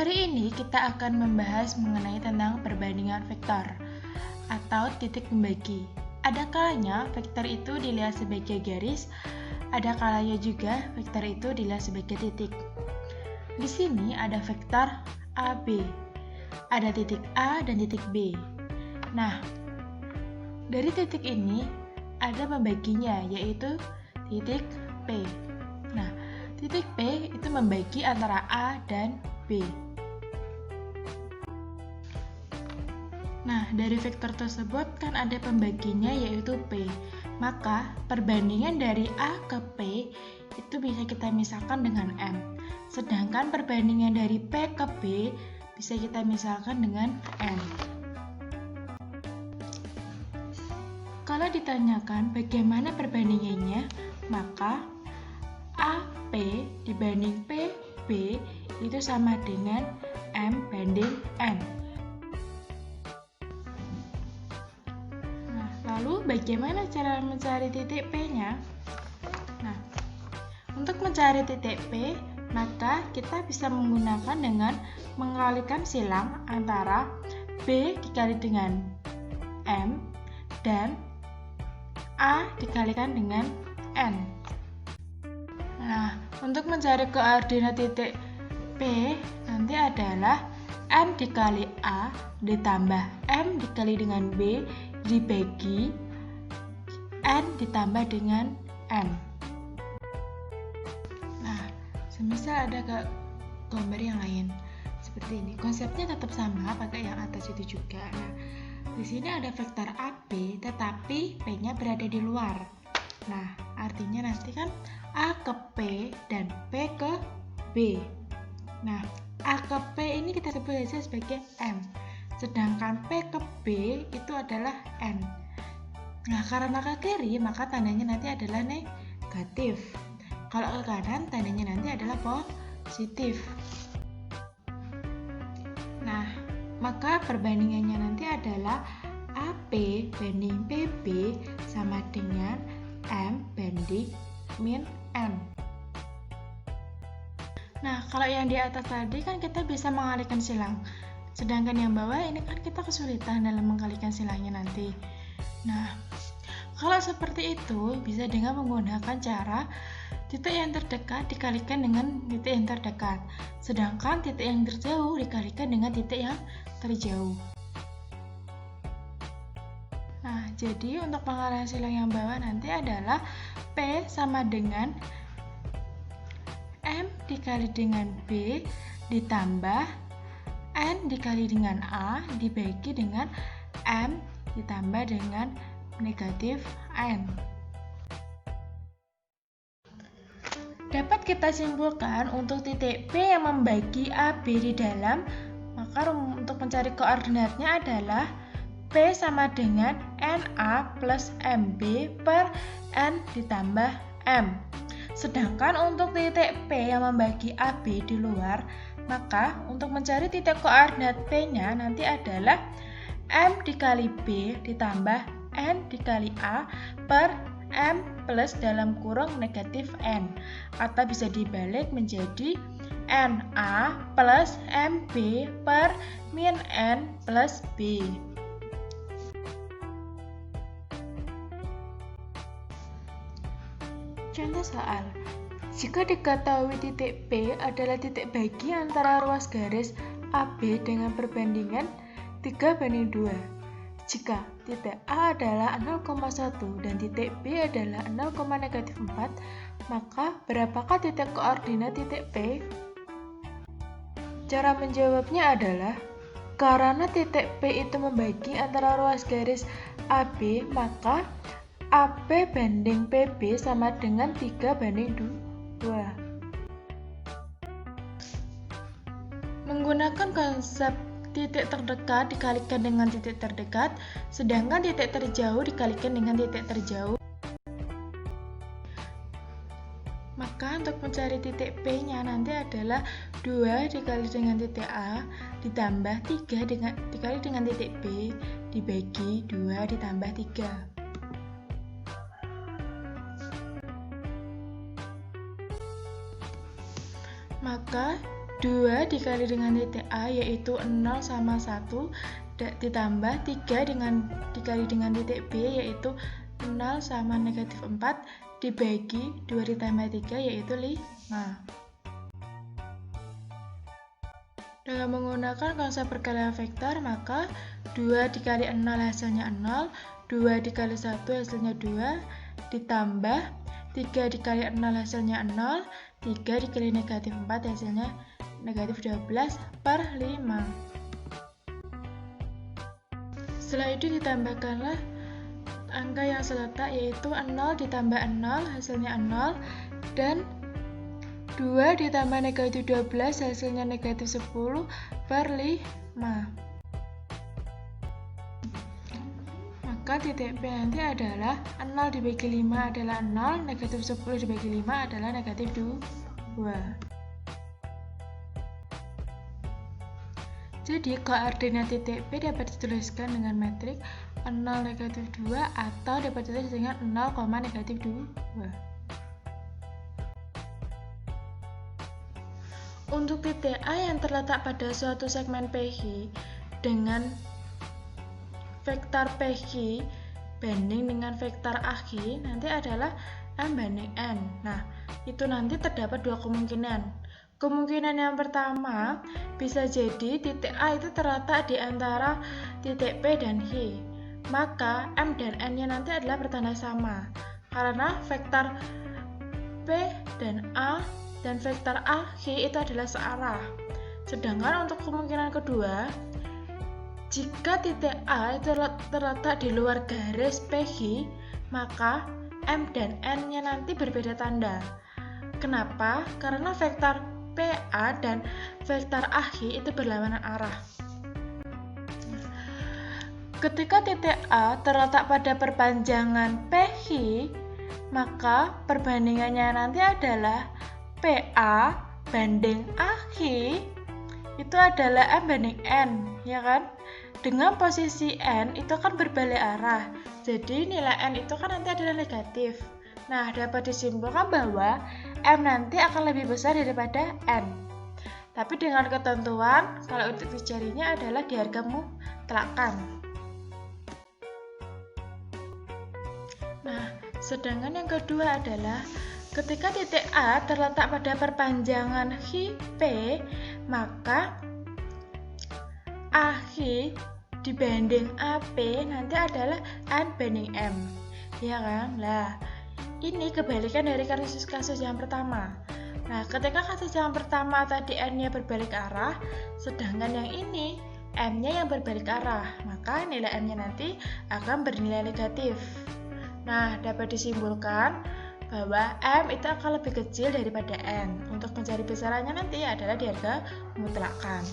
Hari ini kita akan membahas mengenai tentang perbandingan vektor atau titik pembagi. Ada kalanya vektor itu dilihat sebagai garis, ada kalanya juga vektor itu dilihat sebagai titik. Di sini ada vektor AB, ada titik A dan titik B. Nah, dari titik ini ada pembaginya, yaitu titik P. Nah, titik P itu membagi antara A dan B. Nah, dari vektor tersebut kan ada pembaginya yaitu P. Maka, perbandingan dari A ke P itu bisa kita misalkan dengan M. Sedangkan perbandingan dari P ke B bisa kita misalkan dengan N. Kalau ditanyakan bagaimana perbandingannya, maka AP dibanding PB itu sama dengan M banding N. Nah, lalu bagaimana cara mencari titik P-nya? Nah, untuk mencari titik P, maka kita bisa menggunakan dengan mengalikan silang antara B dikali dengan M dan A dikalikan dengan N. Nah, untuk mencari koordinat titik P nanti adalah N dikali A ditambah M dikali dengan B dibagi N ditambah dengan M. Nah, semisal ada gambar yang lain seperti ini, konsepnya tetap sama, pakai yang atas itu juga. Nah, di sini ada vektor AB, tetapi P-nya berada di luar. Nah, artinya nanti kan A ke P dan P ke B. Nah, A ke P ini kita sebut saja sebagai M. Sedangkan P ke B itu adalah N. Nah, karena ke kiri, maka tandanya nanti adalah negatif. Kalau ke kanan, tandanya nanti adalah positif. Nah, maka perbandingannya nanti adalah AP banding PB sama dengan M banding min N. Nah, kalau yang di atas tadi kan kita bisa mengalihkan silang. Sedangkan yang bawah ini kan kita kesulitan dalam mengalihkan silangnya nanti. Nah, kalau seperti itu bisa dengan menggunakan cara titik yang terdekat dikalikan dengan titik yang terdekat. Sedangkan titik yang terjauh dikalikan dengan titik yang terjauh. Nah, jadi untuk pengalihan silang yang bawah nanti adalah P sama dengan M dikali dengan B ditambah N dikali dengan A dibagi dengan M ditambah dengan negatif N. Dapat kita simpulkan untuk titik P yang membagi AB di dalam, maka untuk mencari koordinatnya adalah P sama dengan NA plus MB per N ditambah M. Sedangkan untuk titik P yang membagi AB di luar, maka untuk mencari titik koordinat P-nya nanti adalah M dikali B ditambah N dikali A per M plus dalam kurung negatif N, atau bisa dibalik menjadi NA plus MB per min N plus B. Contoh soal, jika diketahui titik P adalah titik bagi antara ruas garis AB dengan perbandingan 3:2. Jika titik A adalah 0,1 dan titik B adalah 0,-4, maka berapakah titik koordinat titik P? Cara menjawabnya adalah, karena titik P itu membagi antara ruas garis AB, maka AB banding PB sama dengan 3:2. Menggunakan konsep titik terdekat dikalikan dengan titik terdekat, sedangkan titik terjauh dikalikan dengan titik terjauh. Maka untuk mencari titik P-nya nanti adalah 2 dikali dengan titik A ditambah 3 dikali dengan titik B dibagi 2 ditambah 3. Maka 2 dikali dengan titik A yaitu 0 sama 1 ditambah 3 dikali dengan titik B yaitu 0 sama negatif 4 dibagi 2 ditambah 3 yaitu 5. Dengan menggunakan konsep perkalian vektor, maka 2 dikali 0 hasilnya 0, 2 dikali 1 hasilnya 2, ditambah 3 dikali 0 hasilnya 0, 3 dikali negatif 4 hasilnya negatif 12 per 5. Setelah itu ditambahkanlah angka yang seletak yaitu 0 ditambah 0 hasilnya 0 dan 2 ditambah negatif 12 hasilnya negatif 10 per 5. Maka titik P nanti adalah 0 dibagi 5 adalah 0, negatif 10 dibagi 5 adalah negatif 2. Jadi koordinat titik P dapat dituliskan dengan metrik 0, negatif 2 atau dapat ditulis dengan 0, negatif 2. Untuk titik A yang terletak pada suatu segmen PQ dengan vektor PQ banding dengan vektor AQ nanti adalah M banding N. Nah, itu nanti terdapat dua kemungkinan. Kemungkinan yang pertama bisa jadi titik A itu terletak di antara titik P dan Q. Maka M dan N-nya nanti adalah bertanda sama karena vektor P dan A dan vektor AQ itu adalah searah. Sedangkan untuk kemungkinan kedua, jika titik A itu terletak di luar garis PQ, maka M dan N-nya nanti berbeda tanda. Kenapa? Karena vektor PA dan vektor AQ itu berlawanan arah. Ketika titik A terletak pada perpanjangan PQ, maka perbandingannya nanti adalah PA banding AQ itu adalah M banding N, ya kan? Dengan posisi N itu kan berbalik arah, jadi nilai N itu kan nanti adalah negatif. Nah, dapat disimpulkan bahwa M nanti akan lebih besar daripada N. Tapi dengan ketentuan, kalau untuk dicarinya adalah di harga mutlakan. Nah, sedangkan yang kedua adalah ketika titik A terletak pada perpanjangan P, maka AQ dibanding AP nanti adalah N banding M, ya kan? Nah, ini kebalikan dari kasus yang pertama. Nah, ketika kasus yang pertama tadi N-nya berbalik arah, sedangkan yang ini M-nya yang berbalik arah, maka nilai M-nya nanti akan bernilai negatif. Nah, dapat disimpulkan bahwa M itu akan lebih kecil daripada N. Untuk mencari besarannya nanti adalah di harga mutlakan.